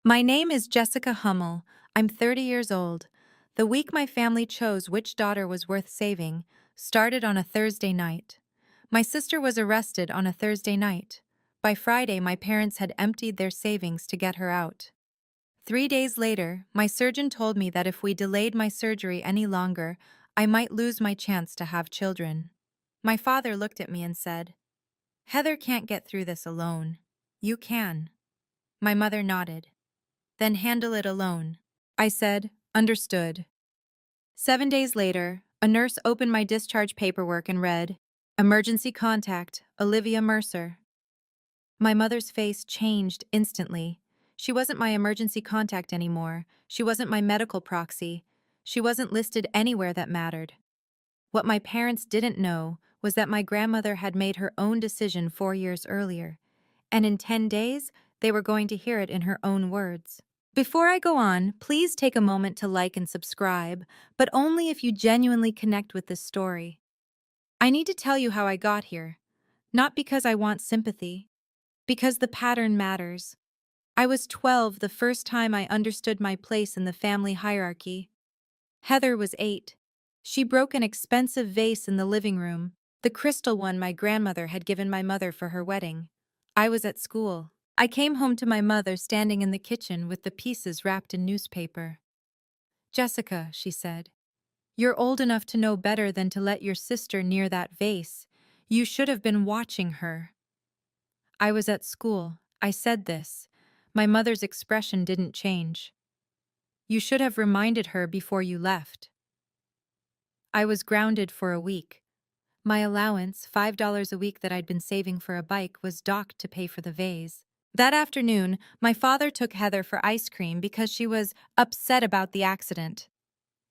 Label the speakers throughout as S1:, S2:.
S1: My name is Jessica Hummel. I'm 30 years old. The week my family chose which daughter was worth saving started on a Thursday night. My sister was arrested on a Thursday night. By Friday, my parents had emptied their savings to get her out. 3 days later, my surgeon told me that if we delayed my surgery any longer, I might lose my chance to have children. My father looked at me and said, "Heather can't get through this alone. You can." My mother nodded. "Then handle it alone." I said, "Understood." 7 days later, a nurse opened my discharge paperwork and read, "Emergency contact, Olivia Mercer." My mother's face changed instantly. She wasn't my emergency contact anymore. She wasn't my medical proxy. She wasn't listed anywhere that mattered. What my parents didn't know was that my grandmother had made her own decision 4 years earlier, and in 10 days, they were going to hear it in her own words. Before I go on, please take a moment to like and subscribe, but only if you genuinely connect with this story. I need to tell you how I got here, not because I want sympathy, because the pattern matters. I was 12 the first time I understood my place in the family hierarchy. Heather was 8. She broke an expensive vase in the living room, the crystal one my grandmother had given my mother for her wedding. I was at school. I came home to my mother standing in the kitchen with the pieces wrapped in newspaper. "Jessica," she said, "you're old enough to know better than to let your sister near that vase. You should have been watching her." I was at school. I said this. My mother's expression didn't change. "You should have reminded her before you left." I was grounded for a week. My allowance, $5 a week that I'd been saving for a bike, was docked to pay for the vase. That afternoon, my father took Heather for ice cream because she was upset about the accident.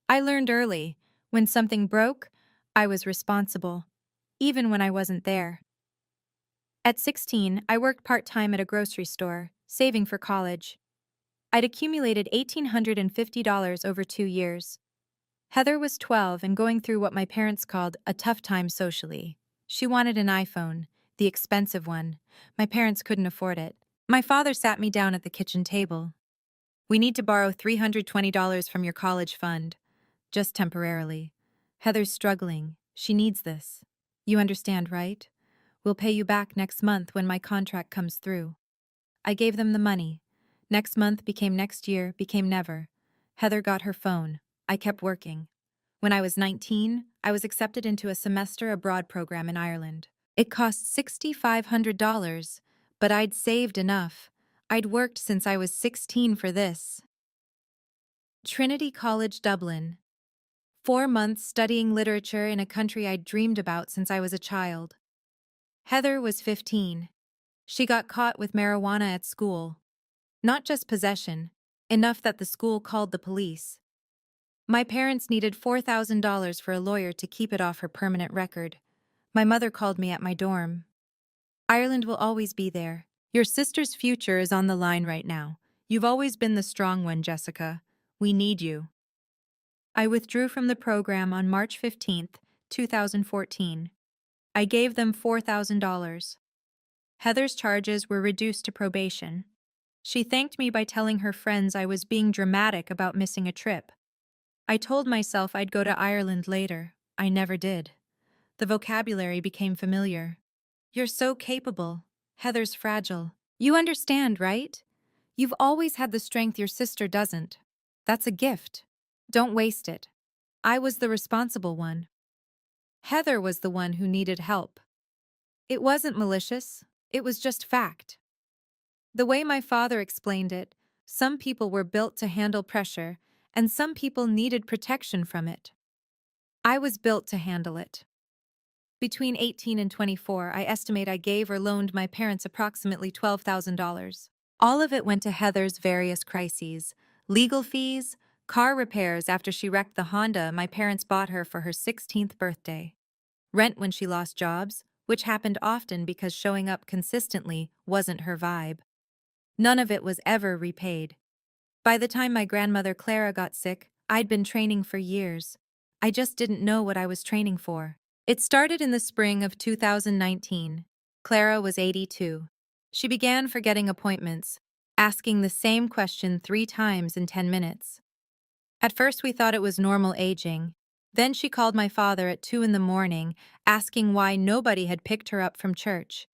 S1: I learned early, when something broke, I was responsible, even when I wasn't there. At 16, I worked part-time at a grocery store, saving for college. I'd accumulated $1,850 over 2 years. Heather was 12 and going through what my parents called a tough time socially. She wanted an iPhone, the expensive one. My parents couldn't afford it. My father sat me down at the kitchen table. "We need to borrow $320 from your college fund, just temporarily. Heather's struggling. She needs this. You understand, right? We'll pay you back next month when my contract comes through." I gave them the money. Next month became next year, became never. Heather got her phone. I kept working. When I was 19, I was accepted into a semester abroad program in Ireland. It cost $6,500, but I'd saved enough. I'd worked since I was 16 for this. Trinity College, Dublin. 4 months studying literature in a country I'd dreamed about since I was a child. Heather was 15. She got caught with marijuana at school. Not just possession, enough that the school called the police. My parents needed $4,000 for a lawyer to keep it off her permanent record. My mother called me at my dorm. "Ireland will always be there. Your sister's future is on the line right now. You've always been the strong one, Jessica. We need you." I withdrew from the program on March 15th, 2014. I gave them $4,000. Heather's charges were reduced to probation. She thanked me by telling her friends I was being dramatic about missing a trip. I told myself I'd go to Ireland later. I never did. The vocabulary became familiar. "You're so capable. Heather's fragile. You understand, right? You've always had the strength your sister doesn't. That's a gift. Don't waste it." I was the responsible one. Heather was the one who needed help. It wasn't malicious. It was just fact. The way my father explained it, some people were built to handle pressure, and some people needed protection from it. I was built to handle it. Between 18 and 24, I estimate I gave or loaned my parents approximately $12,000. All of it went to Heather's various crises: legal fees, car repairs after she wrecked the Honda my parents bought her for her 16th birthday, rent when she lost jobs, which happened often because showing up consistently wasn't her vibe. None of it was ever repaid. By the time my grandmother Clara got sick, I'd been training for years. I just didn't know what I was training for. It started in the spring of 2019. Clara was 82. She began forgetting appointments, asking the same question 3 times in 10 minutes. At first, we thought it was normal aging. Then she called my father at 2 in the morning, asking why nobody had picked her up from church.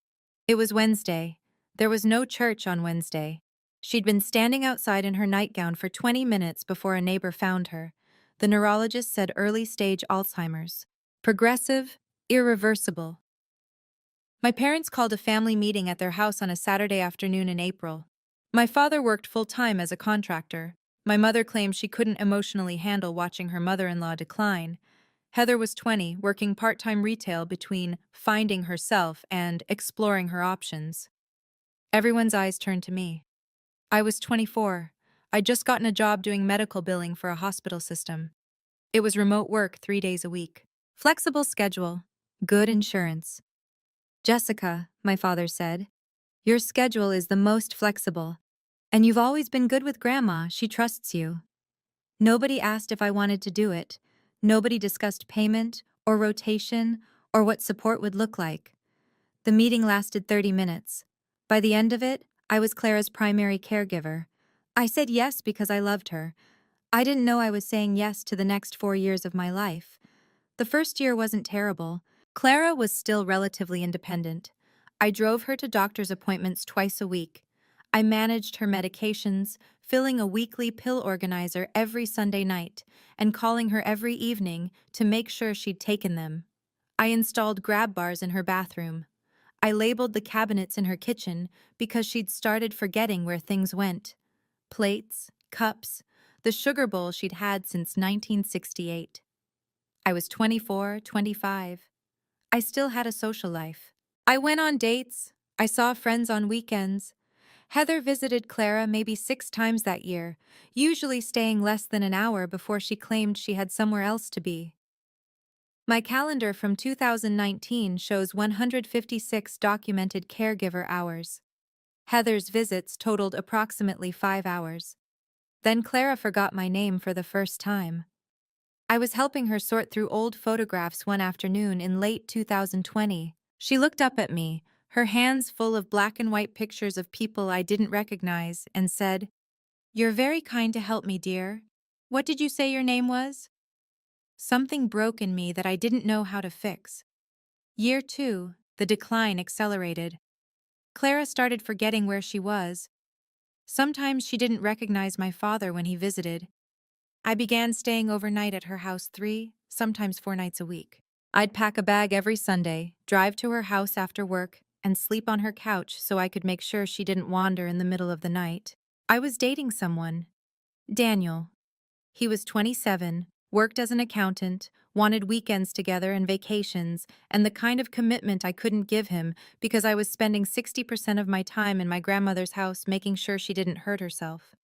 S1: It was Wednesday. There was no church on Wednesday. She'd been standing outside in her nightgown for 20 minutes before a neighbor found her. The neurologist said early stage Alzheimer's. Progressive, irreversible. My parents called a family meeting at their house on a Saturday afternoon in April. My father worked full-time as a contractor. My mother claimed she couldn't emotionally handle watching her mother-in-law decline. Heather was 20, working part-time retail between finding herself and exploring her options. Everyone's eyes turned to me. I was 24. I'd just gotten a job doing medical billing for a hospital system. It was remote work 3 days a week. Flexible schedule. Good insurance. Jessica, my father said, your schedule is the most flexible. And you've always been good with Grandma, she trusts you. Nobody asked if I wanted to do it. Nobody discussed payment, or rotation, or what support would look like. The meeting lasted 30 minutes. By the end of it, I was Clara's primary caregiver. I said yes because I loved her. I didn't know I was saying yes to the next 4 years of my life. The first year wasn't terrible. Clara was still relatively independent. I drove her to doctor's appointments twice a week. I managed her medications, filling a weekly pill organizer every Sunday night, and calling her every evening to make sure she'd taken them. I installed grab bars in her bathroom. I labeled the cabinets in her kitchen because she'd started forgetting where things went. Plates, cups, the sugar bowl she'd had since 1968. I was 24, 25. I still had a social life. I went on dates. I saw friends on weekends. Heather visited Clara maybe 6 times that year, usually staying less than an hour before she claimed she had somewhere else to be. My calendar from 2019 shows 156 documented caregiver hours. Heather's visits totaled approximately 5 hours. Then Clara forgot my name for the first time. I was helping her sort through old photographs one afternoon in late 2020. She looked up at me, her hands full of black and white pictures of people I didn't recognize, and said, "You're very kind to help me, dear. What did you say your name was?" Something broke in me that I didn't know how to fix. Year 2, the decline accelerated. Clara started forgetting where she was. Sometimes she didn't recognize my father when he visited. I began staying overnight at her house 3, sometimes 4 nights a week. I'd pack a bag every Sunday, drive to her house after work, and sleep on her couch so I could make sure she didn't wander in the middle of the night. I was dating someone. Daniel. He was 27, worked as an accountant, wanted weekends together and vacations, and the kind of commitment I couldn't give him because I was spending 60% of my time in my grandmother's house making sure she didn't hurt herself.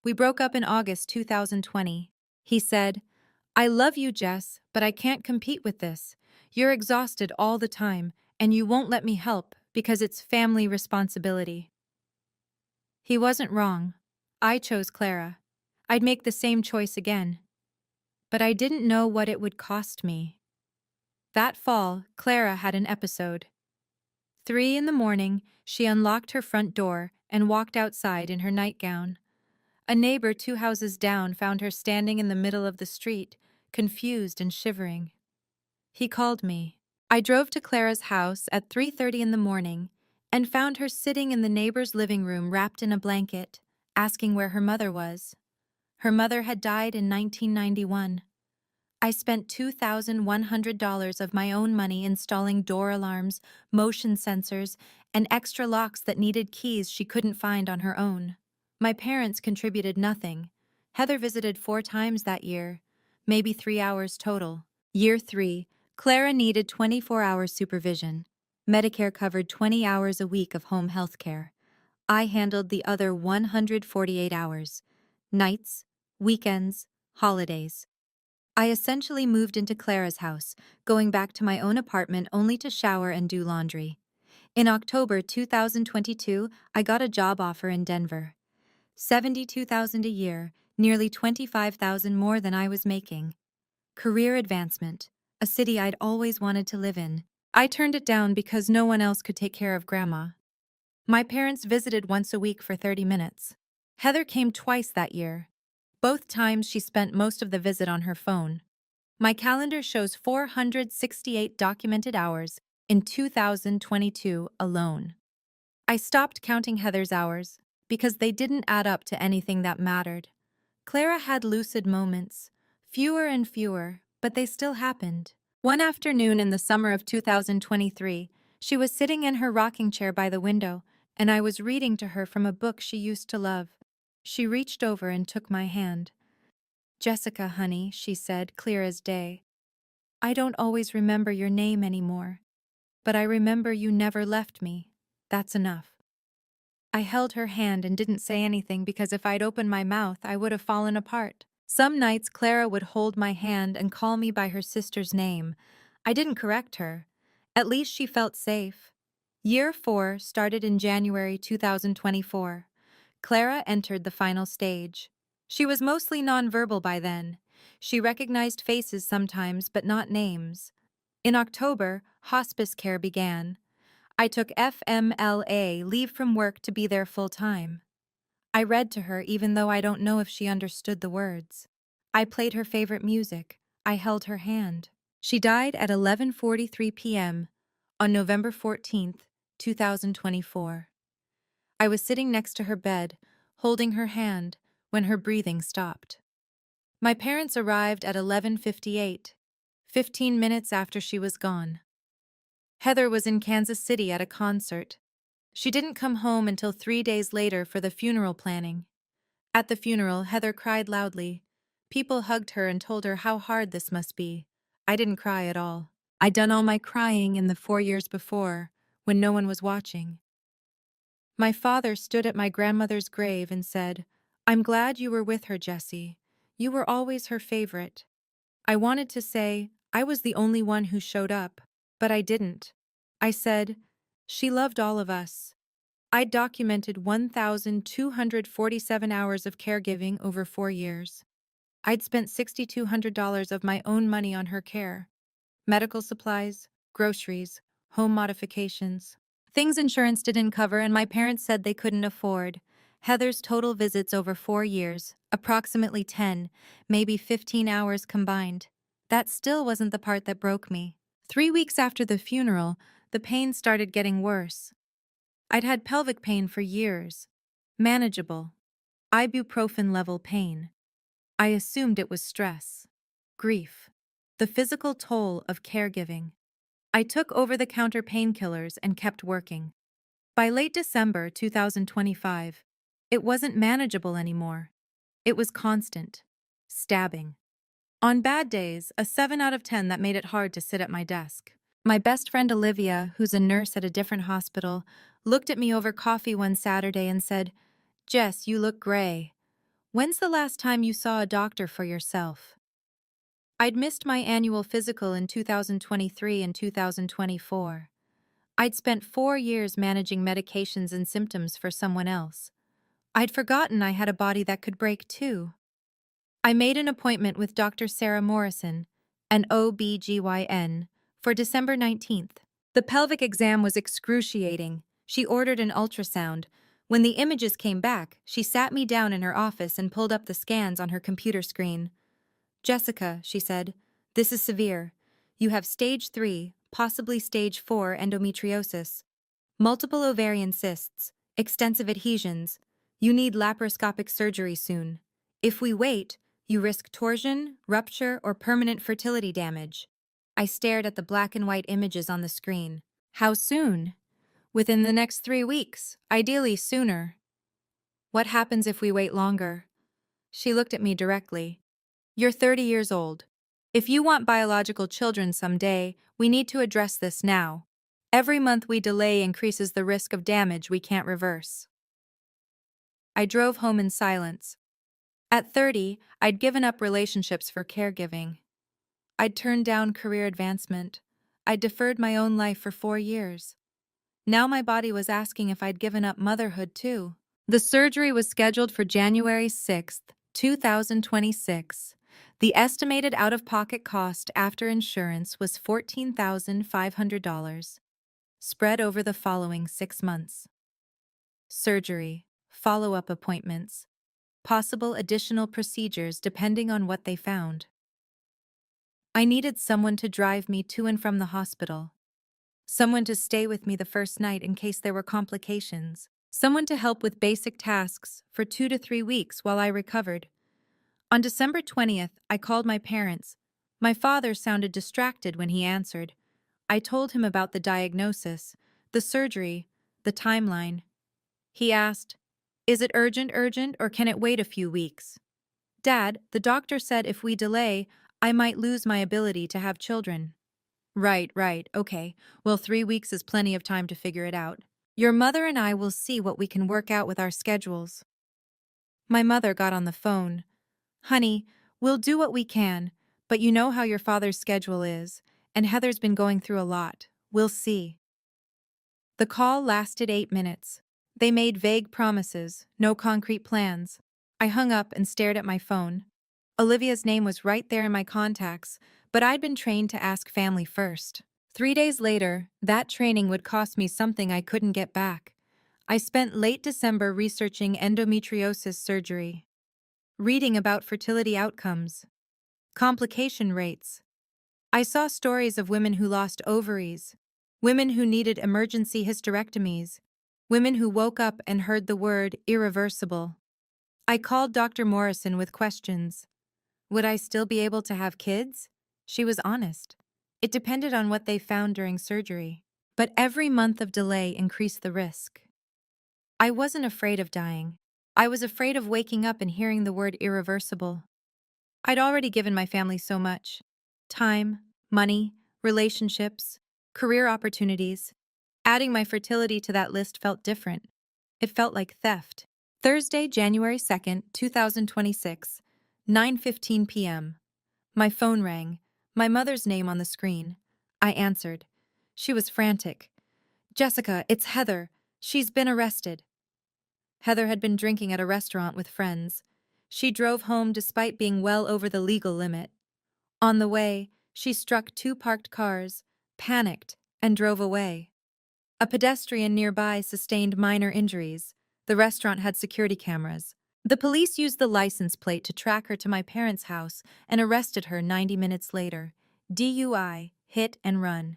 S1: We broke up in August 2020. He said, "I love you, Jess, but I can't compete with this. You're exhausted all the time, and you won't let me help because it's family responsibility." He wasn't wrong. I chose Clara. I'd make the same choice again. But I didn't know what it would cost me. That fall, Clara had an episode. 3 in the morning, she unlocked her front door and walked outside in her nightgown. A neighbor 2 houses down found her standing in the middle of the street, confused and shivering. He called me. I drove to Clara's house at 3:30 in the morning and found her sitting in the neighbor's living room wrapped in a blanket, asking where her mother was. Her mother had died in 1991. I spent $2,100 of my own money installing door alarms, motion sensors, and extra locks that needed keys she couldn't find on her own. My parents contributed nothing. Heather visited 4 times that year, maybe 3 hours total. Year 3, Clara needed 24-hour supervision. Medicare covered 20 hours a week of home health care. I handled the other 148 hours. Nights, weekends, holidays. I essentially moved into Clara's house, going back to my own apartment only to shower and do laundry. In October 2022, I got a job offer in Denver. $72,000 a year, nearly $25,000 more than I was making. Career advancement, a city I'd always wanted to live in. I turned it down because no one else could take care of Grandma. My parents visited once a week for 30 minutes. Heather came twice that year. Both times she spent most of the visit on her phone. My calendar shows 468 documented hours in 2022 alone. I stopped counting Heather's hours because they didn't add up to anything that mattered. Clara had lucid moments, fewer and fewer, but they still happened. One afternoon in the summer of 2023, she was sitting in her rocking chair by the window, and I was reading to her from a book she used to love. She reached over and took my hand. "Jessica, honey," she said, clear as day. "I don't always remember your name anymore, but I remember you never left me. That's enough." I held her hand and didn't say anything because if I'd opened my mouth, I would have fallen apart. Some nights Clara would hold my hand and call me by her sister's name. I didn't correct her. At least she felt safe. Year 4 started in January 2024. Clara entered the final stage. She was mostly nonverbal by then. She recognized faces sometimes, but not names. In October, hospice care began. I took FMLA, leave from work, to be there full time. I read to her even though I don't know if she understood the words. I played her favorite music. I held her hand. She died at 11:43 p.m. on November 14th, 2024. I was sitting next to her bed, holding her hand, when her breathing stopped. My parents arrived at 11:58, 15 minutes after she was gone. Heather was in Kansas City at a concert. She didn't come home until 3 days later for the funeral planning. At the funeral, Heather cried loudly. People hugged her and told her how hard this must be. I didn't cry at all. I'd done all my crying in the 4 years before, when no one was watching. My father stood at my grandmother's grave and said, "I'm glad you were with her, Jessie. You were always her favorite." I wanted to say, I was the only one who showed up, but I didn't. I said, "She loved all of us." I documented 1,247 hours of caregiving over 4 years. I'd spent $6,200 of my own money on her care. Medical supplies, groceries, home modifications. Things insurance didn't cover and my parents said they couldn't afford. Heather's total visits over 4 years, approximately 10, maybe 15 hours combined. That still wasn't the part that broke me. 3 weeks after the funeral, the pain started getting worse. I'd had pelvic pain for years. Manageable. Ibuprofen-level pain. I assumed it was stress. Grief. The physical toll of caregiving. I took over-the-counter painkillers and kept working. By late December 2025, it wasn't manageable anymore. It was constant. Stabbing. On bad days, a 7 out of 10 that made it hard to sit at my desk. My best friend Olivia, who's a nurse at a different hospital, looked at me over coffee one Saturday and said, "Jess, you look gray. When's the last time you saw a doctor for yourself?" I'd missed my annual physical in 2023 and 2024. I'd spent 4 years managing medications and symptoms for someone else. I'd forgotten I had a body that could break too. I made an appointment with Dr. Sarah Morrison, an OB/GYN, for December 19th. The pelvic exam was excruciating. She ordered an ultrasound. When the images came back, she sat me down in her office and pulled up the scans on her computer screen. "Jessica," she said, "this is severe. You have stage 3, possibly stage 4 endometriosis, multiple ovarian cysts, extensive adhesions. You need laparoscopic surgery soon. If we wait, you risk torsion, rupture, or permanent fertility damage." I stared at the black and white images on the screen. "How soon?" "Within the next 3 weeks, ideally sooner." "What happens if we wait longer?" She looked at me directly. "You're 30 years old. If you want biological children someday, we need to address this now. Every month we delay increases the risk of damage we can't reverse." I drove home in silence. At 30, I'd given up relationships for caregiving. I'd turned down career advancement. I'd deferred my own life for 4 years. Now my body was asking if I'd given up motherhood too. The surgery was scheduled for January 6th, 2026. The estimated out-of-pocket cost after insurance was $14,500, spread over the following 6 months. surgery, follow-up appointments, possible additional procedures depending on what they found. I needed someone to drive me to and from the hospital, someone to stay with me the first night in case there were complications, someone to help with basic tasks for 2 to 3 weeks while I recovered. On December 20th, I called my parents. My father sounded distracted when he answered. I told him about the diagnosis, the surgery, the timeline. He asked, "Is it urgent, or can it wait a few weeks?" "Dad, the doctor said if we delay, I might lose my ability to have children." Right, okay. Well, 3 weeks is plenty of time to figure it out. Your mother and I will see what we can work out with our schedules. My mother got on the phone. "Honey, we'll do what we can, but you know how your father's schedule is, and Heather's been going through a lot. We'll see." The call lasted 8 minutes. They made vague promises, no concrete plans. I hung up and stared at my phone. Olivia's name was right there in my contacts, but I'd been trained to ask family first. 3 days later, that training would cost me something I couldn't get back. I spent late December researching endometriosis surgery, reading about fertility outcomes, complication rates. I saw stories of women who lost ovaries, women who needed emergency hysterectomies, women who woke up and heard the word irreversible. I called Dr. Morrison with questions. Would I still be able to have kids? She was honest. It depended on what they found during surgery. But every month of delay increased the risk. I wasn't afraid of dying. I was afraid of waking up and hearing the word irreversible. I'd already given my family so much. Time, money, relationships, career opportunities. Adding my fertility to that list felt different. It felt like theft. Thursday, January 2nd, 2026, 9:15 p.m. My phone rang, my mother's name on the screen. I answered. She was frantic. "Jessica, it's Heather. She's been arrested." Heather had been drinking at a restaurant with friends. She drove home despite being well over the legal limit. On the way, she struck two parked cars, panicked, and drove away. A pedestrian nearby sustained minor injuries. The restaurant had security cameras. The police used the license plate to track her to my parents' house and arrested her 90 minutes later. DUI, hit and run.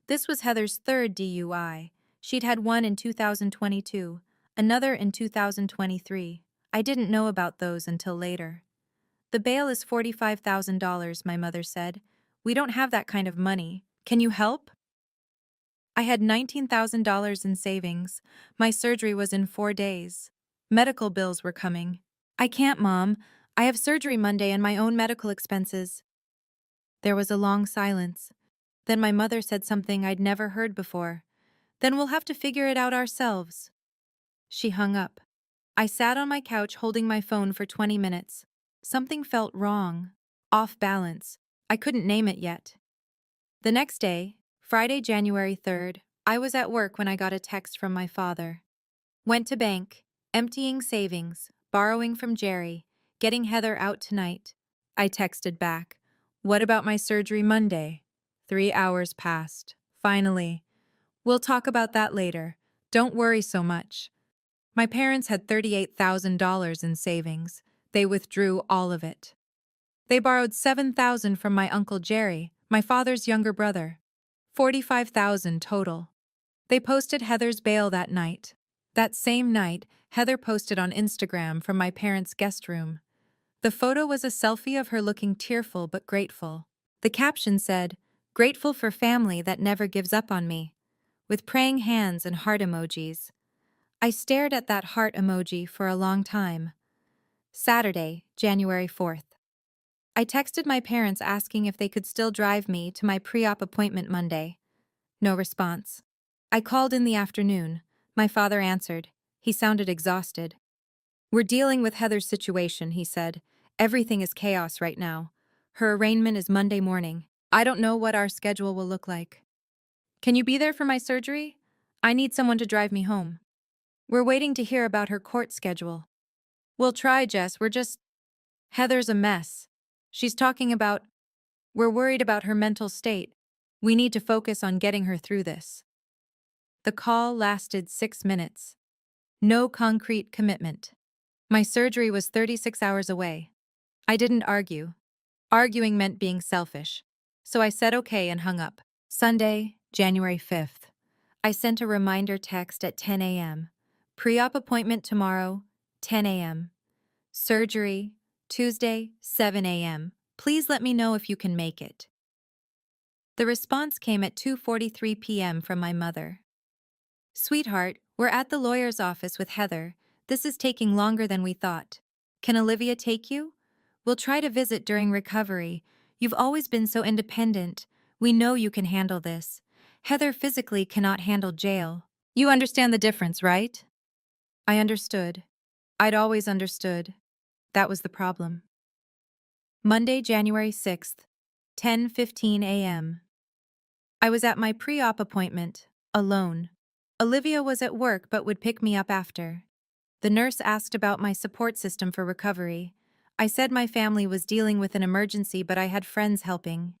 S1: This was Heather's third DUI. She'd had one in 2022, another in 2023. I didn't know about those until later. "The bail is $45,000, my mother said. "We don't have that kind of money. Can you help?" I had $19,000 in savings. My surgery was in 4 days. Medical bills were coming. "I can't, Mom. I have surgery Monday and my own medical expenses." There was a long silence. Then my mother said something I'd never heard before. "Then we'll have to figure it out ourselves." She hung up. I sat on my couch holding my phone for 20 minutes. Something felt wrong, off balance. I couldn't name it yet. The next day, Friday, January 3rd, I was at work when I got a text from my father. "Went to bank, emptying savings, borrowing from Jerry, getting Heather out tonight." I texted back, "What about my surgery Monday?" 3 hours passed. Finally, "We'll talk about that later. Don't worry so much." My parents had $38,000 in savings. They withdrew all of it. They borrowed $7,000 from my Uncle Jerry, my father's younger brother. $45,000 total. They posted Heather's bail that night. That same night, Heather posted on Instagram from my parents' guest room. The photo was a selfie of her looking tearful but grateful. The caption said, "Grateful for family that never gives up on me," with praying hands and heart emojis. I stared at that heart emoji for a long time. Saturday, January 4th. I texted my parents asking if they could still drive me to my pre-op appointment Monday. No response. I called in the afternoon. My father answered. He sounded exhausted. "We're dealing with Heather's situation," he said. "Everything is chaos right now. Her arraignment is Monday morning. I don't know what our schedule will look like. Can you be there for my surgery? I need someone to drive me home. We're waiting to hear about her court schedule." "We'll try, Jess. Heather's a mess. She's talking about, we're worried about her mental state. We need to focus on getting her through this." The call lasted 6 minutes. No concrete commitment. My surgery was 36 hours away. I didn't argue. Arguing meant being selfish. So I said okay and hung up. Sunday, January 5th. I sent a reminder text at 10 a.m. Pre-op appointment tomorrow, 10 a.m. Surgery, Tuesday, 7 a.m. Please let me know if you can make it. The response came at 2:43 p.m. from my mother. Sweetheart, we're at the lawyer's office with Heather. This is taking longer than we thought. Can Olivia take you? We'll try to visit during recovery. You've always been so independent. We know you can handle this. Heather physically cannot handle jail. You understand the difference, right? I understood. I'd always understood. That was the problem. Monday, January 6th, 10:15 a.m. I was at my pre-op appointment, alone. Olivia was at work but would pick me up after. The nurse asked about my support system for recovery. I said my family was dealing with an emergency but I had friends helping.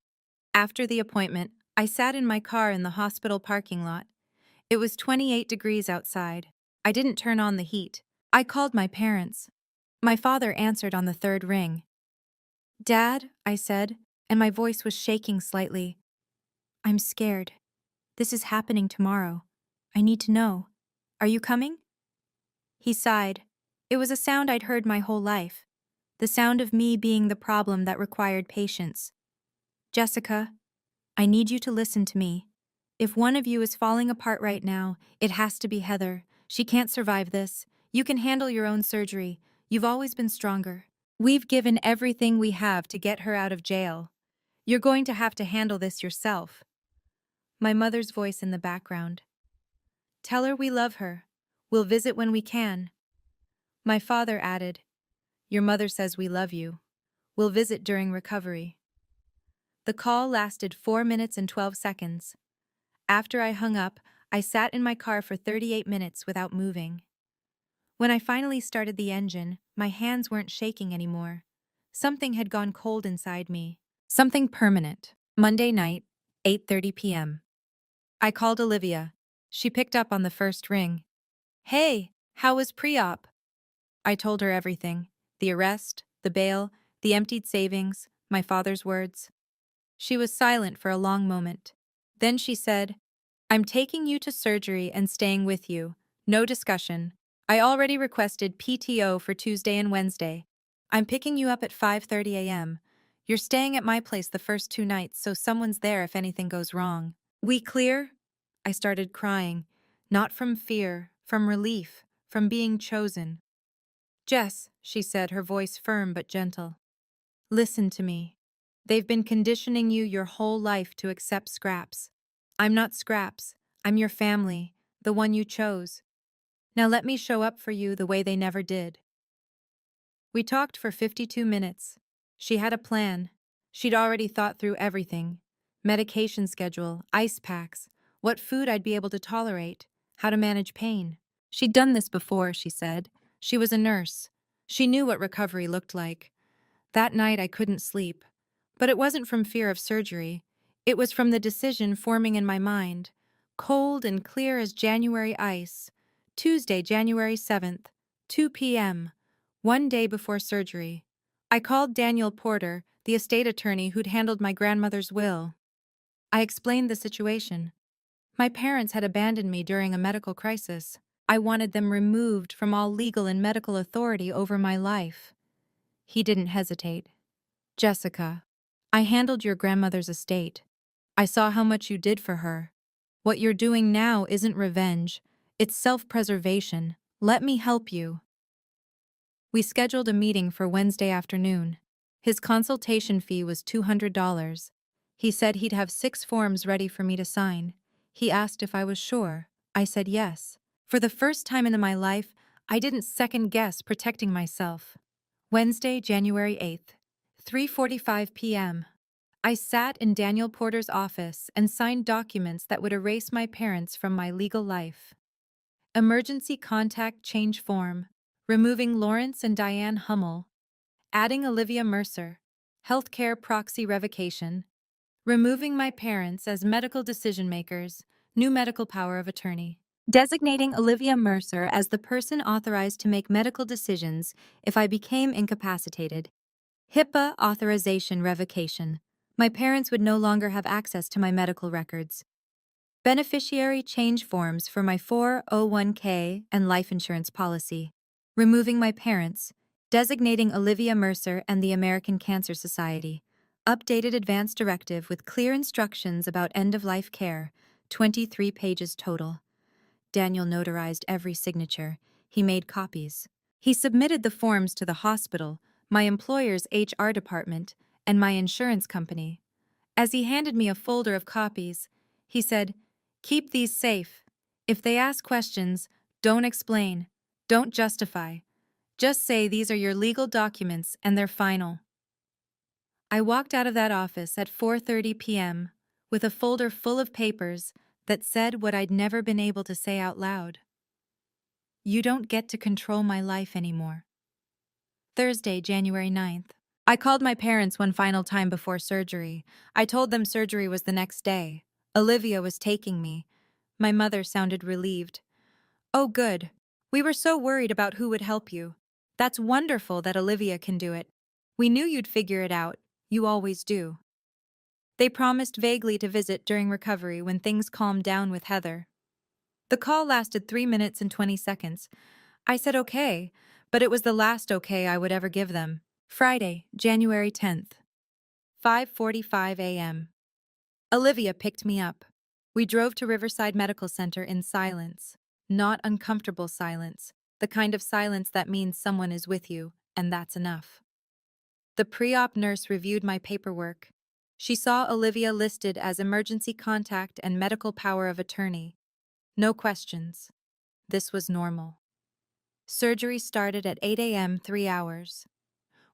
S1: After the appointment, I sat in my car in the hospital parking lot. It was 28 degrees outside. I didn't turn on the heat. I called my parents. My father answered on the third ring. Dad, I said, and my voice was shaking slightly. I'm scared. This is happening tomorrow. I need to know. Are you coming? He sighed. It was a sound I'd heard my whole life. The sound of me being the problem that required patience. Jessica, I need you to listen to me. If one of you is falling apart right now, it has to be Heather. She can't survive this. You can handle your own surgery. You've always been stronger. We've given everything we have to get her out of jail. You're going to have to handle this yourself. My mother's voice in the background. Tell her we love her. We'll visit when we can. My father added, Your mother says we love you. We'll visit during recovery. The call lasted 4 minutes and 12 seconds. After I hung up, I sat in my car for 38 minutes without moving. When I finally started the engine, my hands weren't shaking anymore. Something had gone cold inside me. Something permanent. Monday night, 8:30 p.m. I called Olivia. She picked up on the first ring. Hey, how was pre-op? I told her everything. The arrest, the bail, the emptied savings, my father's words. She was silent for a long moment. Then she said, I'm taking you to surgery and staying with you. No discussion. I already requested PTO for Tuesday and Wednesday. I'm picking you up at 5:30 a.m. You're staying at my place the first 2 nights, so someone's there if anything goes wrong. We clear? I started crying. Not from fear, from relief, from being chosen. Jess, she said, her voice firm but gentle. Listen to me. They've been conditioning you your whole life to accept scraps. I'm not scraps. I'm your family, the one you chose. Now let me show up for you the way they never did. We talked for 52 minutes. She had a plan. She'd already thought through everything. Medication schedule, ice packs, what food I'd be able to tolerate, how to manage pain. She'd done this before, she said. She was a nurse. She knew what recovery looked like. That night I couldn't sleep. But it wasn't from fear of surgery. It was from the decision forming in my mind. Cold and clear as January ice. Tuesday, January 7th, 2 p.m., 1 day before surgery. I called Daniel Porter, the estate attorney who'd handled my grandmother's will. I explained the situation. My parents had abandoned me during a medical crisis. I wanted them removed from all legal and medical authority over my life. He didn't hesitate. Jessica, I handled your grandmother's estate. I saw how much you did for her. What you're doing now isn't revenge. It's self-preservation. Let me help you. We scheduled a meeting for Wednesday afternoon. His consultation fee was $200. He said he'd have 6 forms ready for me to sign. He asked if I was sure. I said yes. For the first time in my life, I didn't second-guess protecting myself. Wednesday, January 8th, 3:45 p.m. I sat in Daniel Porter's office and signed documents that would erase my parents from my legal life. Emergency contact change form, removing Lawrence and Diane Hummel, adding Olivia Mercer, healthcare proxy revocation, removing my parents as medical decision-makers, new medical power of attorney. Designating Olivia Mercer as the person authorized to make medical decisions if I became incapacitated. HIPAA authorization revocation. My parents would no longer have access to my medical records. Beneficiary change forms for my 401k and life insurance policy. Removing my parents. Designating Olivia Mercer and the American Cancer Society. Updated advance directive with clear instructions about end-of-life care. 23 pages total. Daniel notarized every signature. He made copies. He submitted the forms to the hospital, my employer's HR department, and my insurance company. As he handed me a folder of copies, he said, "Keep these safe. If they ask questions, don't explain, don't justify. Just say these are your legal documents and they're final." I walked out of that office at 4:30 p.m. with a folder full of papers that said what I'd never been able to say out loud. You don't get to control my life anymore. Thursday, January 9th. I called my parents one final time before surgery. I told them surgery was the next day. Olivia was taking me. My mother sounded relieved. "Oh, good. We were so worried about who would help you. That's wonderful that Olivia can do it. We knew you'd figure it out. You always do." They promised vaguely to visit during recovery when things calmed down with Heather. The call lasted 3 minutes and 20 seconds. I said okay, but it was the last okay I would ever give them. Friday, January 10th. 5:45 a.m. Olivia picked me up. We drove to Riverside Medical Center in silence. Not uncomfortable silence, the kind of silence that means someone is with you, and that's enough. The pre-op nurse reviewed my paperwork. She saw Olivia listed as emergency contact and medical power of attorney. No questions. This was normal. Surgery started at 8 a.m., 3 hours.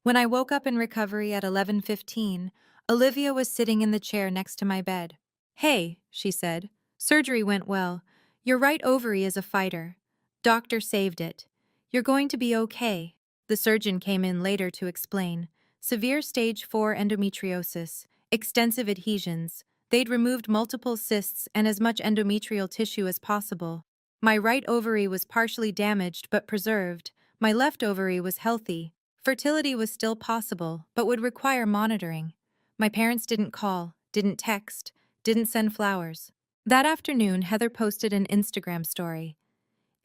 S1: When I woke up in recovery at 11:15, Olivia was sitting in the chair next to my bed. "Hey," she said. "Surgery went well. Your right ovary is a fighter. Doctor saved it. You're going to be okay." The surgeon came in later to explain. Severe stage 4 endometriosis, extensive adhesions. They'd removed multiple cysts and as much endometrial tissue as possible. My right ovary was partially damaged but preserved. My left ovary was healthy. Fertility was still possible, but would require monitoring. My parents didn't call, didn't text, didn't send flowers. That afternoon, Heather posted an Instagram story.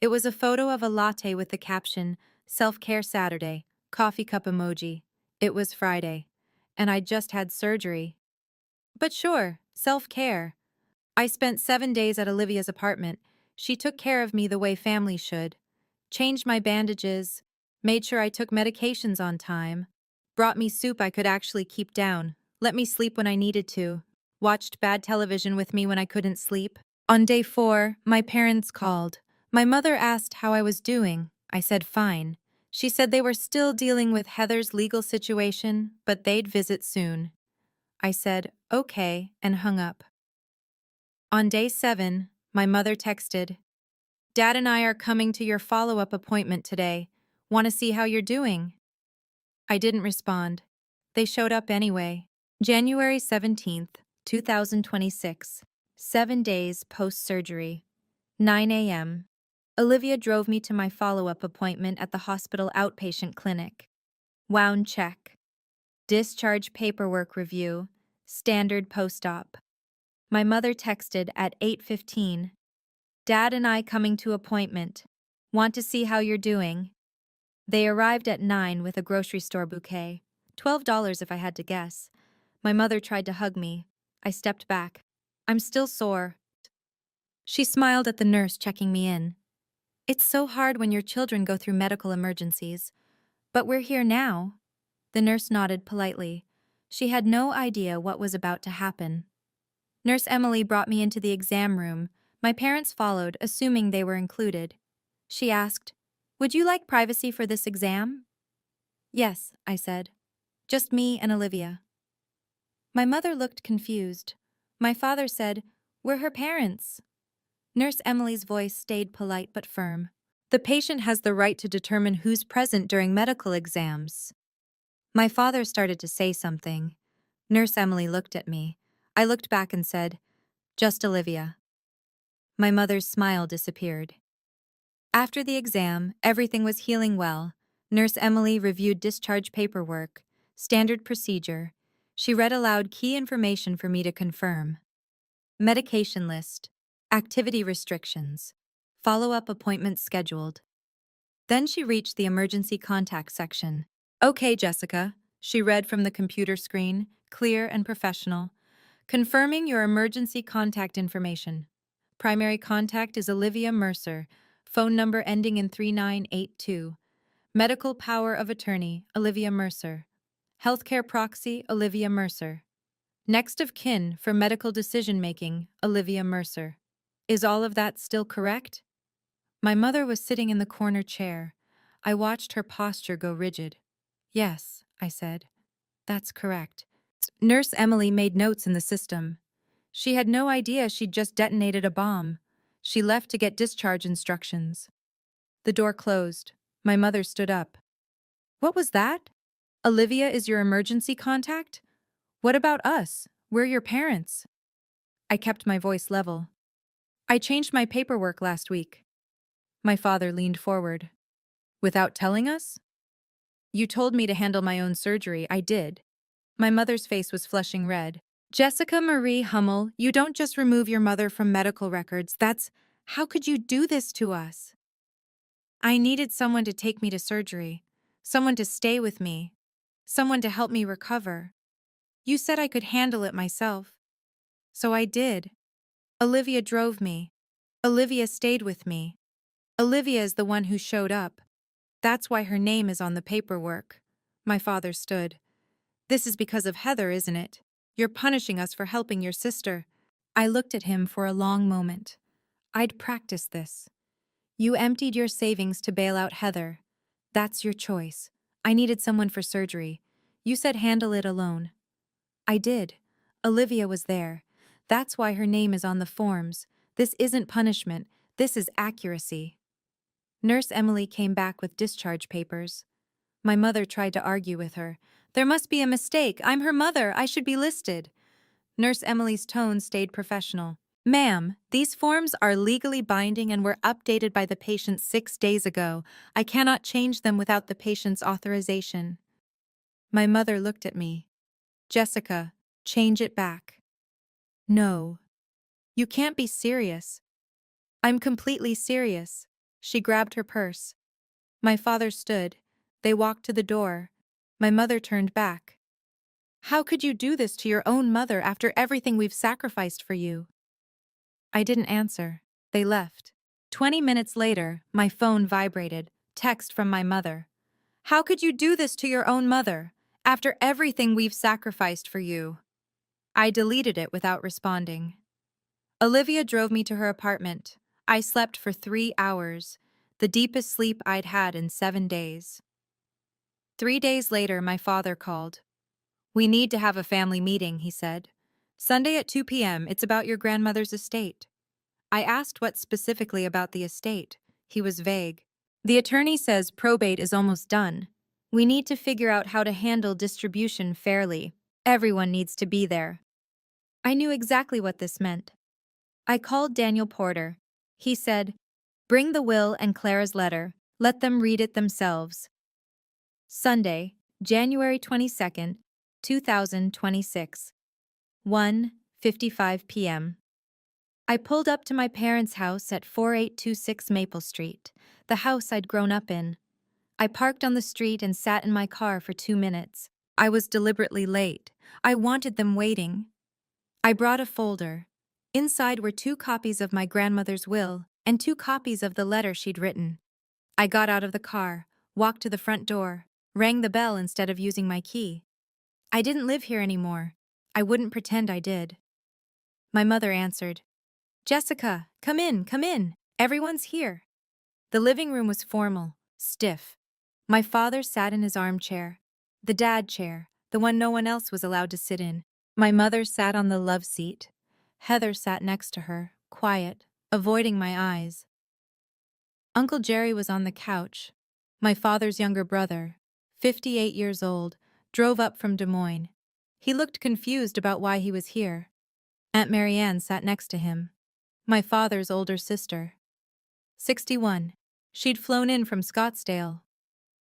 S1: It was a photo of a latte with the caption, "Self-Care Saturday," coffee cup emoji. It was Friday, and I'd just had surgery. But sure, self-care. I spent 7 days at Olivia's apartment. She took care of me the way family should. Changed my bandages, made sure I took medications on time, brought me soup I could actually keep down, let me sleep when I needed to, watched bad television with me when I couldn't sleep. On day 4, my parents called. My mother asked how I was doing. I said fine. She said they were still dealing with Heather's legal situation, but they'd visit soon. I said, okay, and hung up. On day 7, my mother texted, "Dad and I are coming to your follow-up appointment today. Want to see how you're doing?" I didn't respond. They showed up anyway. January 17th, 2026. 7 days post-surgery. 9 a.m. Olivia drove me to my follow-up appointment at the hospital outpatient clinic. Wound check. Discharge paperwork review. Standard post-op. My mother texted at 8:15. "Dad and I coming to appointment. Want to see how you're doing?" They arrived at 9 with a grocery store bouquet. $12 if I had to guess. My mother tried to hug me. I stepped back. "I'm still sore." She smiled at the nurse checking me in. "It's so hard when your children go through medical emergencies. But we're here now." The nurse nodded politely. She had no idea what was about to happen. Nurse Emily brought me into the exam room. My parents followed, assuming they were included. She asked, "Would you like privacy for this exam?" "Yes," I said. "Just me and Olivia." My mother looked confused. My father said, "We're her parents." Nurse Emily's voice stayed polite but firm. "The patient has the right to determine who's present during medical exams." My father started to say something. Nurse Emily looked at me. I looked back and said, "Just Olivia." My mother's smile disappeared. After the exam, everything was healing well. Nurse Emily reviewed discharge paperwork, standard procedure. She read aloud key information for me to confirm. Medication list, activity restrictions, follow-up appointments scheduled. Then she reached the emergency contact section. "Okay, Jessica," she read from the computer screen, clear and professional. "Confirming your emergency contact information. Primary contact is Olivia Mercer, phone number ending in 3982. Medical power of attorney, Olivia Mercer. Healthcare proxy, Olivia Mercer. Next of kin for medical decision-making, Olivia Mercer." Is all of that still correct? My mother was sitting in the corner chair. I watched her posture go rigid. "Yes," I said. "That's correct." Nurse Emily made notes in the system. She had no idea she'd just detonated a bomb. She left to get discharge instructions. The door closed. My mother stood up. "What was that? Olivia is your emergency contact? What about us? We're your parents." I kept my voice level. "I changed my paperwork last week." My father leaned forward. "Without telling us?" "You told me to handle my own surgery. I did." My mother's face was flushing red. "Jessica Marie Hummel, you don't just remove your mother from medical records. How could you do this to us?" "I needed someone to take me to surgery, someone to stay with me, someone to help me recover. You said I could handle it myself. So I did. Olivia drove me. Olivia stayed with me. Olivia is the one who showed up. That's why her name is on the paperwork." My father stood. "This is because of Heather, isn't it? You're punishing us for helping your sister." I looked at him for a long moment. "I'd practiced this. You emptied your savings to bail out Heather. That's your choice. I needed someone for surgery. You said handle it alone. I did. Olivia was there. That's why her name is on the forms. This isn't punishment. This is accuracy." Nurse Emily came back with discharge papers. My mother tried to argue with her. "There must be a mistake. I'm her mother. I should be listed." Nurse Emily's tone stayed professional. "Ma'am, these forms are legally binding and were updated by the patient 6 days ago. I cannot change them without the patient's authorization." My mother looked at me. "Jessica, change it back." "No. You can't be serious." "I'm completely serious." She grabbed her purse. My father stood. They walked to the door. My mother turned back. "How could you do this to your own mother after everything we've sacrificed for you?" I didn't answer. They left. 20 minutes later, my phone vibrated. Text from my mother. "How could you do this to your own mother, after everything we've sacrificed for you?" I deleted it without responding. Olivia drove me to her apartment. I slept for 3 hours, the deepest sleep I'd had in 7 days. 3 days later, my father called. "We need to have a family meeting," he said. "Sunday at 2 p.m., it's about your grandmother's estate." I asked what specifically about the estate. He was vague. "The attorney says probate is almost done. We need to figure out how to handle distribution fairly. Everyone needs to be there." I knew exactly what this meant. I called Daniel Porter. He said, "Bring the will and Clara's letter. Let them read it themselves." Sunday, January 22nd, 2026. 1:55 p.m. I pulled up to my parents' house at 4826 Maple Street, the house I'd grown up in. I parked on the street and sat in my car for 2 minutes. I was deliberately late. I wanted them waiting. I brought a folder. Inside were 2 copies of my grandmother's will and 2 copies of the letter she'd written. I got out of the car, walked to the front door, rang the bell instead of using my key. I didn't live here anymore. I wouldn't pretend I did. My mother answered. "Jessica, come in, come in. Everyone's here." The living room was formal, stiff. My father sat in his armchair, the dad chair, the one no one else was allowed to sit in. My mother sat on the love seat. Heather sat next to her, quiet, avoiding my eyes. Uncle Jerry was on the couch. My father's younger brother, 58 years old, drove up from Des Moines. He looked confused about why he was here. Aunt Marianne sat next to him. My father's older sister. 61. She'd flown in from Scottsdale.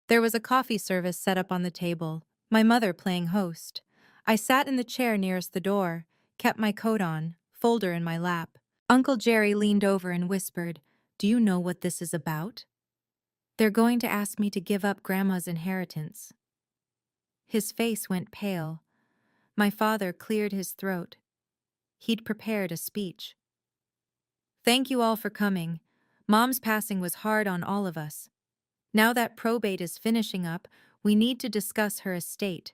S1: There was a coffee service set up on the table, my mother playing host. I sat in the chair nearest the door, kept my coat on, folder in my lap. Uncle Jerry leaned over and whispered, "Do you know what this is about?" "They're going to ask me to give up Grandma's inheritance." His face went pale. My father cleared his throat. He'd prepared a speech. "Thank you all for coming. Mom's passing was hard on all of us. Now that probate is finishing up, we need to discuss her estate.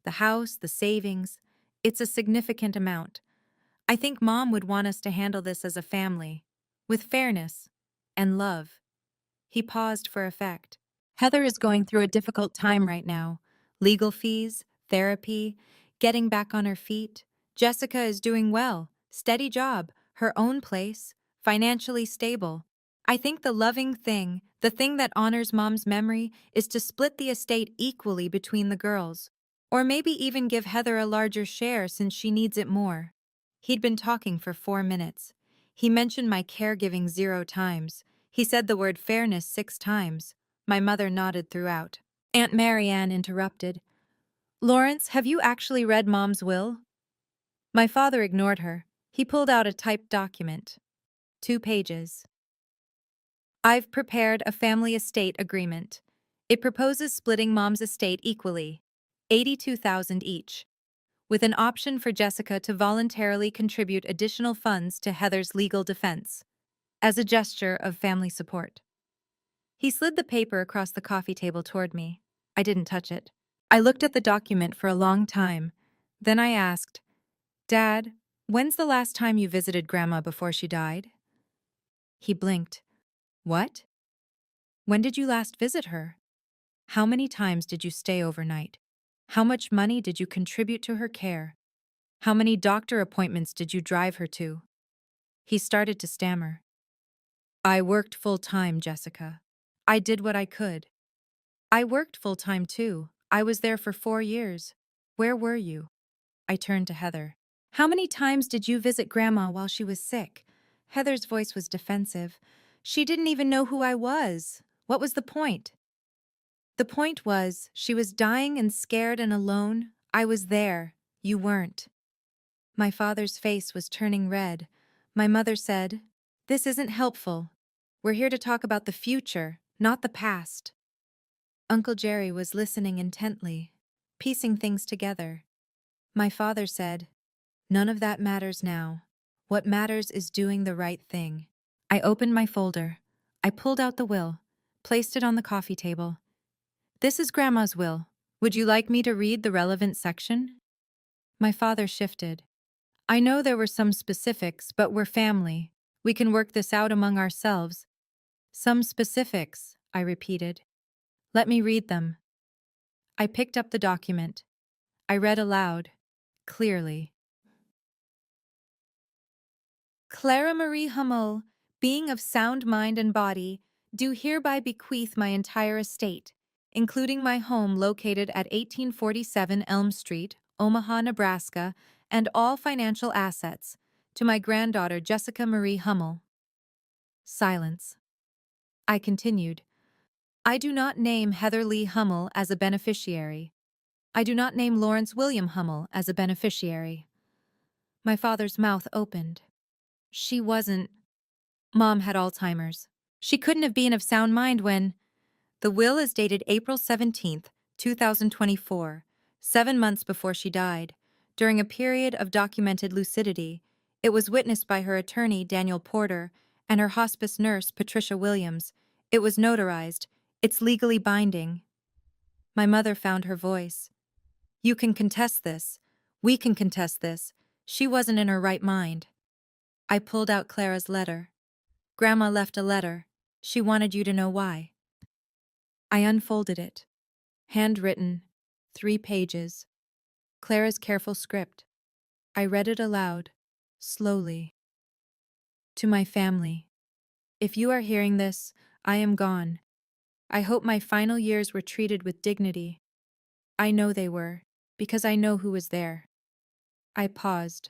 S1: The house, the savings. It's a significant amount. I think Mom would want us to handle this as a family, with fairness and love." He paused for effect. "Heather is going through a difficult time right now. Legal fees, therapy, getting back on her feet. Jessica is doing well, steady job, her own place, financially stable. I think the loving thing, the thing that honors Mom's memory, is to split the estate equally between the girls. Or maybe even give Heather a larger share since she needs it more." He'd been talking for 4 minutes. He mentioned my caregiving 0 times. He said the word fairness 6 times. My mother nodded throughout. Aunt Marianne interrupted. "Lawrence, have you actually read Mom's will?" My father ignored her. He pulled out a typed document. 2 pages. "I've prepared a family estate agreement. It proposes splitting Mom's estate equally, 82,000 each, with an option for Jessica to voluntarily contribute additional funds to Heather's legal defense, as a gesture of family support." He slid the paper across the coffee table toward me. I didn't touch it. I looked at the document for a long time. Then I asked, "Dad, when's the last time you visited Grandma before she died?" He blinked. "What? When did you last visit her? How many times did you stay overnight? How much money did you contribute to her care? How many doctor appointments did you drive her to?" He started to stammer. "I worked full-time, Jessica. I did what I could." "I worked full-time too. I was there for 4 years. Where were you?" I turned to Heather. "How many times did you visit Grandma while she was sick?" Heather's voice was defensive. "She didn't even know who I was. What was the point?" "The point was, she was dying and scared and alone. I was there. You weren't." My father's face was turning red. My mother said, "This isn't helpful. We're here to talk about the future, not the past." Uncle Jerry was listening intently, piecing things together. My father said, "None of that matters now. What matters is doing the right thing." I opened my folder. I pulled out the will, placed it on the coffee table. "This is Grandma's will. Would you like me to read the relevant section?" My father shifted. "I know there were some specifics, but we're family. We can work this out among ourselves." "Some specifics," I repeated. "Let me read them." I picked up the document. I read aloud, clearly. "Clara Marie Hummel, being of sound mind and body, do hereby bequeath my entire estate, including my home located at 1847 Elm Street, Omaha, Nebraska, and all financial assets, to my granddaughter Jessica Marie Hummel." Silence. I continued. "I do not name Heather Lee Hummel as a beneficiary. I do not name Lawrence William Hummel as a beneficiary." My father's mouth opened. "She wasn't. Mom had Alzheimer's. She couldn't have been of sound mind when—" "The will is dated April 17th, 2024, 7 months before she died. During a period of documented lucidity, it was witnessed by her attorney, Daniel Porter, and her hospice nurse, Patricia Williams. It was notarized. It's legally binding." My mother found her voice. "You can contest this. We can contest this. She wasn't in her right mind." I pulled out Clara's letter. "Grandma left a letter. She wanted you to know why." I unfolded it. Handwritten, 3 pages. Clara's careful script. I read it aloud, slowly. "To my family. If you are hearing this, I am gone. I hope my final years were treated with dignity. I know they were, because I know who was there." I paused.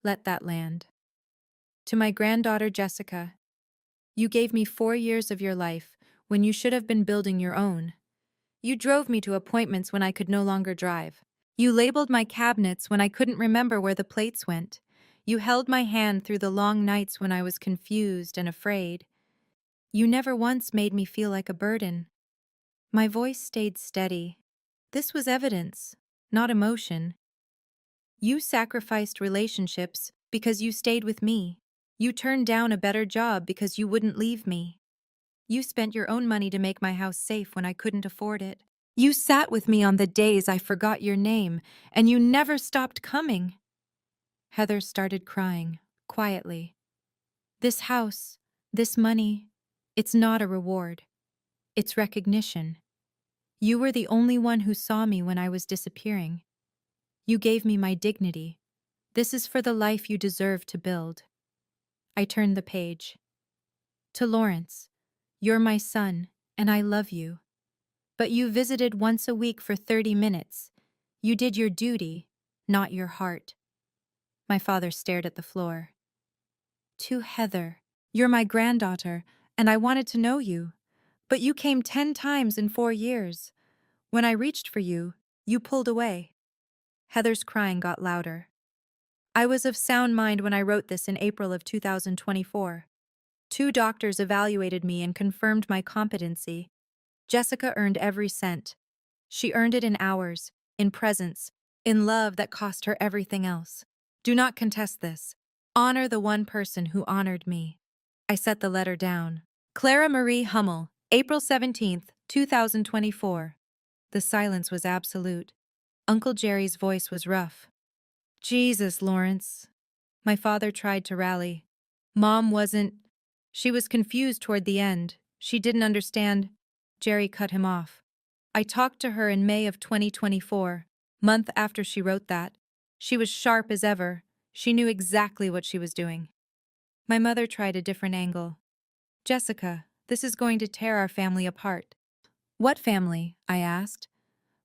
S1: Let that land. To my granddaughter Jessica, you gave me 4 years of your life when you should have been building your own. You drove me to appointments when I could no longer drive. You labeled my cabinets when I couldn't remember where the plates went. You held my hand through the long nights when I was confused and afraid. You never once made me feel like a burden. My voice stayed steady. This was evidence, not emotion. You sacrificed relationships because you stayed with me. You turned down a better job because you wouldn't leave me. You spent your own money to make my house safe when I couldn't afford it. You sat with me on the days I forgot your name, and you never stopped coming. Heather started crying, quietly. This house, this money, it's not a reward. It's recognition. You were the only one who saw me when I was disappearing. You gave me my dignity. This is for the life you deserve to build. I turned the page. To Lawrence, you're my son, and I love you. But you visited once a week for 30 minutes. You did your duty, not your heart. My father stared at the floor. To Heather, you're my granddaughter, and I wanted to know you. But you came 10 times in 4 years. When I reached for you, you pulled away. Heather's crying got louder. I was of sound mind when I wrote this in April of 2024. 2 doctors evaluated me and confirmed my competency. Jessica earned every cent. She earned it in hours, in presence, in love that cost her everything else. Do not contest this. Honor the one person who honored me. I set the letter down. Clara Marie Hummel, April 17th, 2024. The silence was absolute. Uncle Jerry's voice was rough. Jesus, Lawrence. My father tried to rally. Mom wasn't. She was confused toward the end. She didn't understand. Jerry cut him off. I talked to her in May of 2024, month after she wrote that. She was sharp as ever. She knew exactly what she was doing. My mother tried a different angle. Jessica, this is going to tear our family apart. What family? I asked.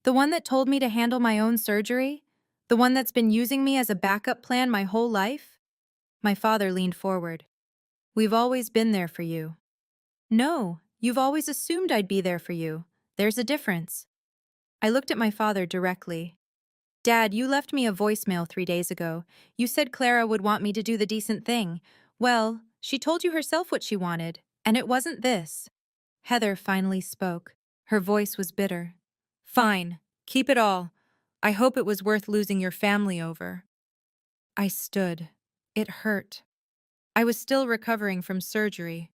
S1: The one that told me to handle my own surgery? The one that's been using me as a backup plan my whole life? My father leaned forward. We've always been there for you. No, you've always assumed I'd be there for you. There's a difference. I looked at my father directly. Dad, you left me a voicemail 3 days ago. You said Clara would want me to do the decent thing. Well, she told you herself what she wanted, and it wasn't this. Heather finally spoke. Her voice was bitter. Fine, keep it all. I hope it was worth losing your family over. I stood. It hurt. I was still recovering from surgery,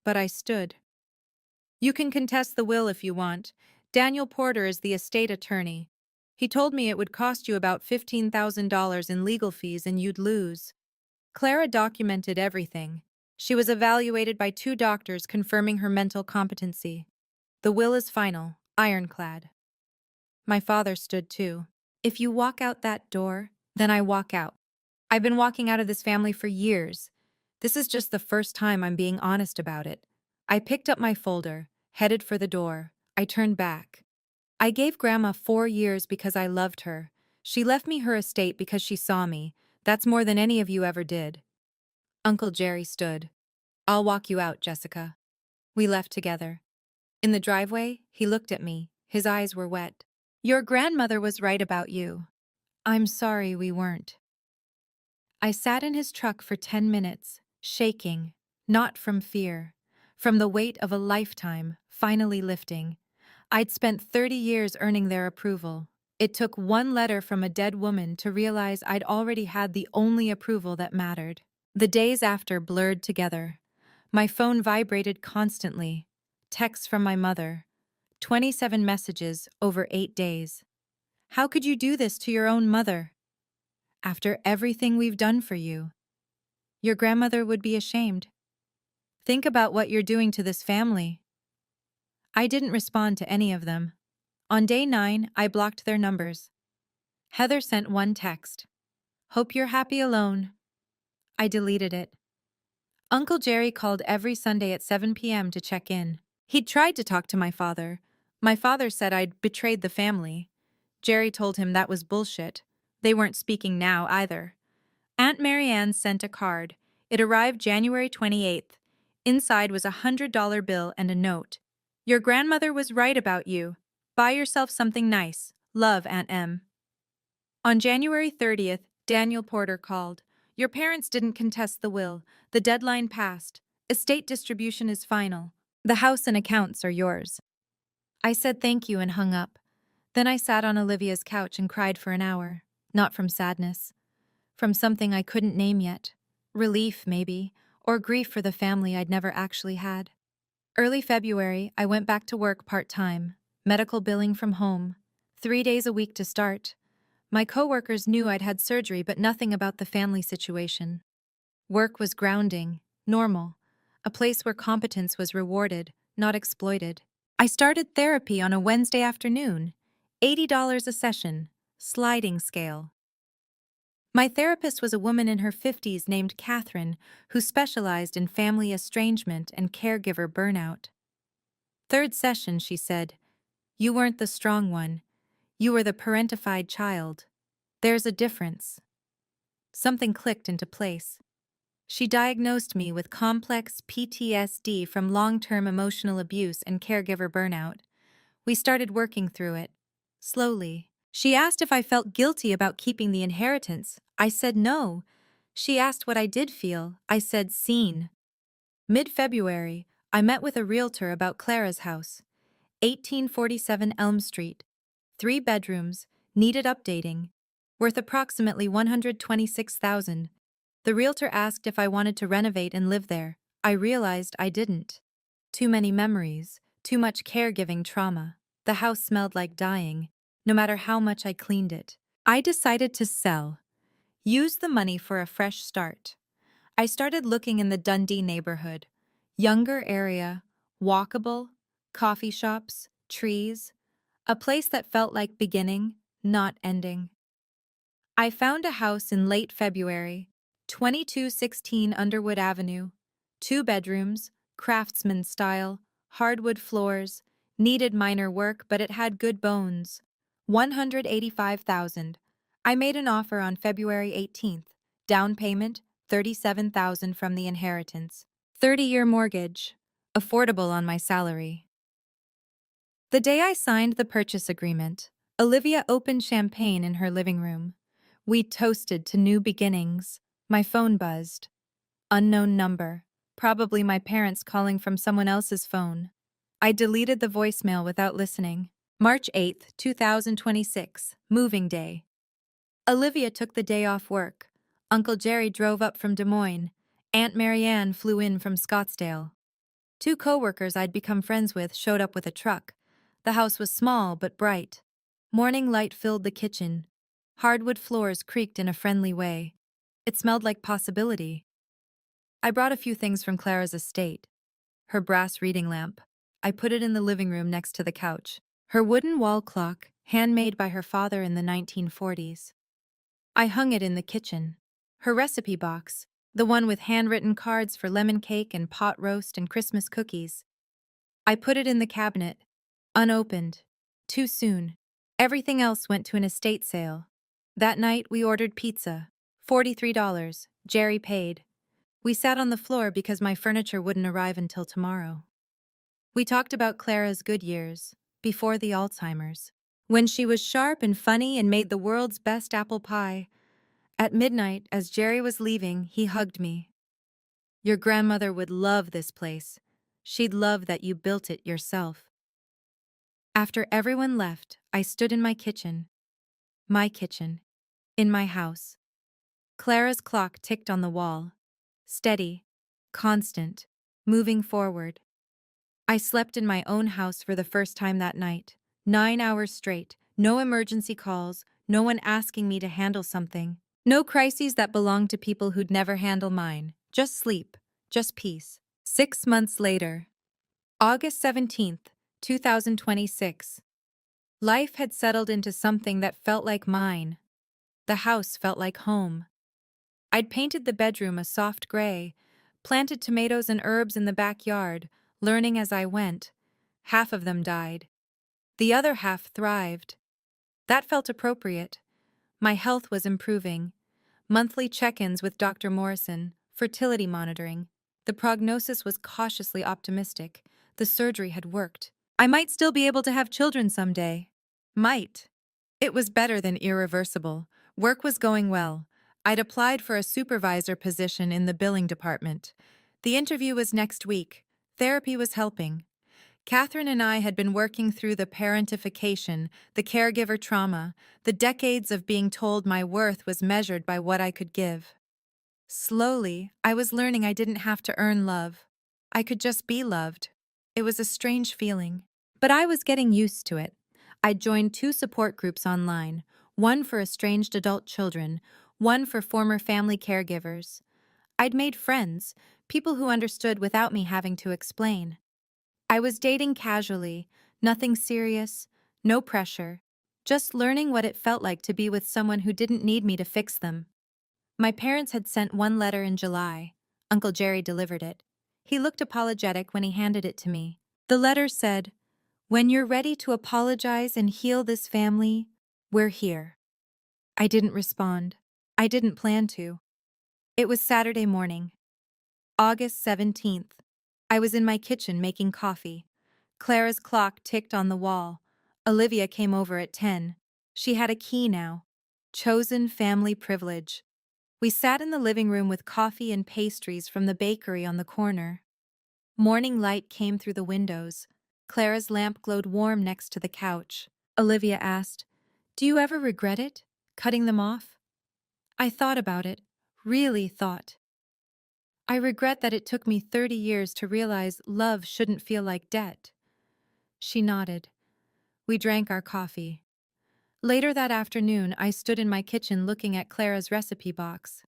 S1: but I stood. You can contest the will if you want. Daniel Porter is the estate attorney. He told me it would cost you about $15,000 in legal fees and you'd lose. Clara documented everything. She was evaluated by 2 doctors confirming her mental competency. The will is final, ironclad. My father stood too. If you walk out that door, then I walk out. I've been walking out of this family for years. This is just the first time I'm being honest about it. I picked up my folder, headed for the door. I turned back. I gave Grandma 4 years because I loved her. She left me her estate because she saw me. That's more than any of you ever did. Uncle Jerry stood. I'll walk you out, Jessica. We left together. In the driveway, he looked at me. His eyes were wet. Your grandmother was right about you. I'm sorry we weren't. I sat in his truck for 10 minutes, shaking, not from fear, from the weight of a lifetime finally lifting. I'd spent 30 years earning their approval. It took one letter from a dead woman to realize I'd already had the only approval that mattered. The days after blurred together. My phone vibrated constantly. Texts from my mother. 27 messages over 8 days. How could you do this to your own mother? After everything we've done for you. Your grandmother would be ashamed. Think about what you're doing to this family. I didn't respond to any of them. On day 9, I blocked their numbers. Heather sent one text. Hope you're happy alone. I deleted it. Uncle Jerry called every Sunday at 7 p.m. to check in. He'd tried to talk to my father. My father said I'd betrayed the family. Jerry told him that was bullshit. They weren't speaking now either. Aunt Marianne sent a card. It arrived January 28th. Inside was $100 bill and a note. Your grandmother was right about you. Buy yourself something nice. Love, Aunt M. On January 30th, Daniel Porter called. Your parents didn't contest the will. The deadline passed. Estate distribution is final. The house and accounts are yours. I said thank you and hung up. Then I sat on Olivia's couch and cried for an hour. Not from sadness. From something I couldn't name yet. Relief, maybe, or grief for the family I'd never actually had. Early February, I went back to work part-time. Medical billing from home. 3 days a week to start. My coworkers knew I'd had surgery, but nothing about the family situation. Work was grounding, normal, a place where competence was rewarded, not exploited. I started therapy on a Wednesday afternoon, $80 a session, sliding scale. My therapist was a woman in her 50s named Catherine, who specialized in family estrangement and caregiver burnout. Third session, she said, "You weren't the strong one. You were the parentified child. There's a difference." Something clicked into place. She diagnosed me with complex PTSD from long-term emotional abuse and caregiver burnout. We started working through it. Slowly. She asked if I felt guilty about keeping the inheritance. I said no. She asked what I did feel. I said seen. Mid-February, I met with a realtor about Clara's house. 1847 Elm Street. 3 bedrooms, needed updating. Worth approximately $126,000. The realtor asked if I wanted to renovate and live there. I realized I didn't. Too many memories, too much caregiving trauma. The house smelled like dying, no matter how much I cleaned it. I decided to sell. Use the money for a fresh start. I started looking in the Dundee neighborhood. Younger area, walkable, coffee shops, trees. A place that felt like beginning, not ending. I found a house in late February, 2216 Underwood Avenue. 2 bedrooms, craftsman style, hardwood floors, needed minor work but it had good bones. $185,000. I made an offer on February 18th. Down payment, $37,000 from the inheritance. 30-year mortgage. Affordable on my salary. The day I signed the purchase agreement, Olivia opened champagne in her living room. We toasted to new beginnings. My phone buzzed. Unknown number. Probably my parents calling from someone else's phone. I deleted the voicemail without listening. March 8th, 2026, moving day. Olivia took the day off work. Uncle Jerry drove up from Des Moines. Aunt Marianne flew in from Scottsdale. 2 coworkers I'd become friends with showed up with a truck. The house was small but bright. Morning light filled the kitchen. Hardwood floors creaked in a friendly way. It smelled like possibility. I brought a few things from Clara's estate. Her brass reading lamp. I put it in the living room next to the couch. Her wooden wall clock, handmade by her father in the 1940s. I hung it in the kitchen. Her recipe box, the one with handwritten cards for lemon cake and pot roast and Christmas cookies. I put it in the cabinet, unopened. Too soon. Everything else went to an estate sale. That night we ordered pizza. $43. Jerry paid. We sat on the floor because my furniture wouldn't arrive until tomorrow. We talked about Clara's good years, before the Alzheimer's. When she was sharp and funny and made the world's best apple pie. At midnight, as Jerry was leaving, he hugged me. Your grandmother would love this place. She'd love that you built it yourself. After everyone left, I stood in my kitchen. My kitchen. In my house. Clara's clock ticked on the wall. Steady. Constant. Moving forward. I slept in my own house for the first time that night. 9 hours straight. No emergency calls. No one asking me to handle something. No crises that belong to people who'd never handle mine. Just sleep. Just peace. 6 months later. August 17th, 2026. Life had settled into something that felt like mine. The house felt like home. I'd painted the bedroom a soft gray, planted tomatoes and herbs in the backyard, learning as I went. Half of them died. The other half thrived. That felt appropriate. My health was improving. Monthly check-ins with Dr. Morrison, fertility monitoring. The prognosis was cautiously optimistic. The surgery had worked. I might still be able to have children someday. Might. It was better than irreversible. Work was going well. I'd applied for a supervisor position in the billing department. The interview was next week. Therapy was helping. Catherine and I had been working through the parentification, the caregiver trauma, the decades of being told my worth was measured by what I could give. Slowly, I was learning I didn't have to earn love. I could just be loved. It was a strange feeling. But I was getting used to it. I'd joined 2 support groups online, one for estranged adult children, one for former family caregivers. I'd made friends, people who understood without me having to explain. I was dating casually, nothing serious, no pressure, just learning what it felt like to be with someone who didn't need me to fix them. My parents had sent one letter in July. Uncle Jerry delivered it. He looked apologetic when he handed it to me. The letter said, "When you're ready to apologize and heal this family, we're here." I didn't respond. I didn't plan to. It was Saturday morning, August 17th. I was in my kitchen making coffee. Clara's clock ticked on the wall. Olivia came over at 10. She had a key now. Chosen family privilege. We sat in the living room with coffee and pastries from the bakery on the corner. Morning light came through the windows. Clara's lamp glowed warm next to the couch. Olivia asked, "Do you ever regret it? Cutting them off?" I thought about it. Really thought. I regret that it took me 30 years to realize love shouldn't feel like debt. She nodded. We drank our coffee. Later that afternoon, I stood in my kitchen looking at Clara's recipe box.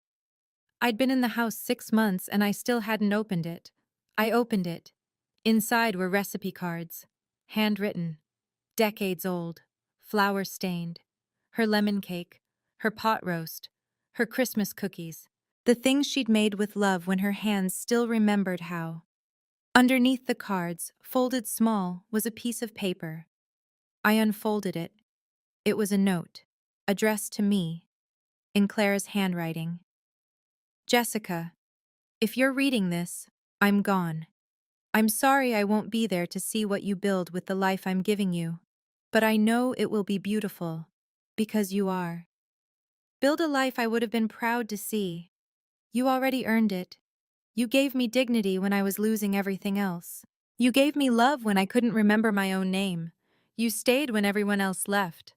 S1: I'd been in the house 6 months and I still hadn't opened it. I opened it. Inside were recipe cards. Handwritten. Decades old. Flour-stained. Her lemon cake. Her pot roast. Her Christmas cookies. The things she'd made with love when her hands still remembered how. Underneath the cards, folded small, was a piece of paper. I unfolded it. It was a note, addressed to me, in Clara's handwriting. "Jessica, if you're reading this, I'm gone. I'm sorry I won't be there to see what you build with the life I'm giving you, but I know it will be beautiful, because you are. Build a life I would have been proud to see. You already earned it. You gave me dignity when I was losing everything else. You gave me love when I couldn't remember my own name. You stayed when everyone else left.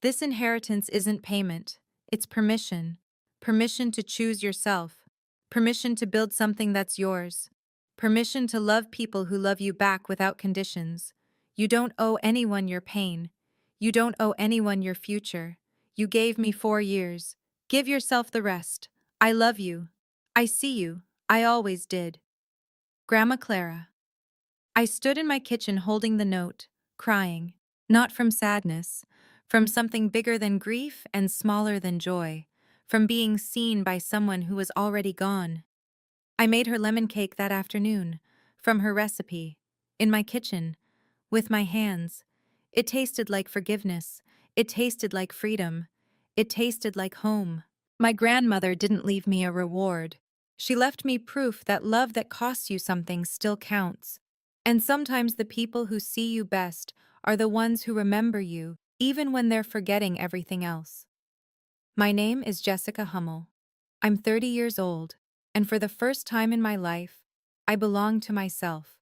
S1: This inheritance isn't payment. It's permission. Permission to choose yourself. Permission to build something that's yours. Permission to love people who love you back without conditions. You don't owe anyone your pain. You don't owe anyone your future. You gave me 4 years. Give yourself the rest. I love you. I see you. I always did." Grandma Clara. I stood in my kitchen holding the note, crying. Not from sadness, from something bigger than grief and smaller than joy, from being seen by someone who was already gone. I made her lemon cake that afternoon, from her recipe, in my kitchen, with my hands. It tasted like forgiveness. It tasted like freedom. It tasted like home. My grandmother didn't leave me a reward. She left me proof that love that costs you something still counts. And sometimes the people who see you best are the ones who remember you, even when they're forgetting everything else. My name is Jessica Hummel. I'm 30 years old, and for the first time in my life, I belong to myself.